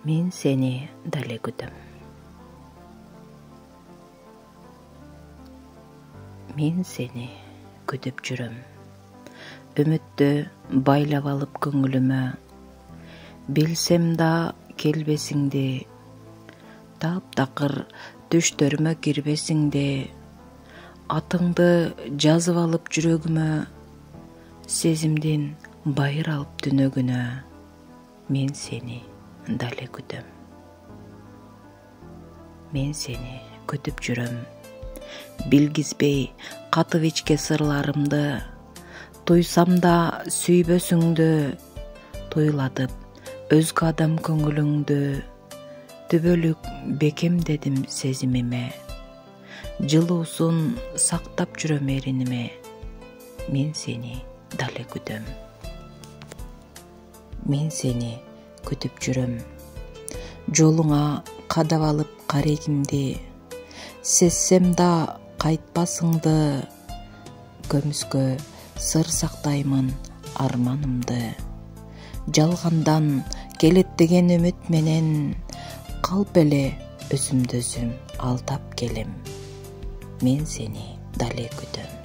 Мен сени дале күтөм. Мен сени күтүп жүрөм. Үмүттү байлап алып көңүлүмө. Билсем да келбесиңди, таптакыр түштөрүмө кирбесиңди. Атыңды жазып алып жүрөгүмө, сезимдин байыр алып түнөгүнө. Мен сени дале күтөм. Мен сени күтүп жүрөм. Билгизбей катып ичке сырларымды, туйсам да сүйбөсүңдү, туйладып өзгө адам көңүлүңдү. Түбөлүк бекемдедим сезимиме, жылуусун сактап жүрөм эриниме. Мен сени дале күтөм. Мен сени күтүп жүрөм. Жолуңа кадап алып карегимди, сезсем да кайтпасыңды. Көмүскө сыр сактаймын арманымды. Жалгандан келет деген үмүт менен, калп эле өзүмдү өзүм алдап келем. Мен сени дале күтөм.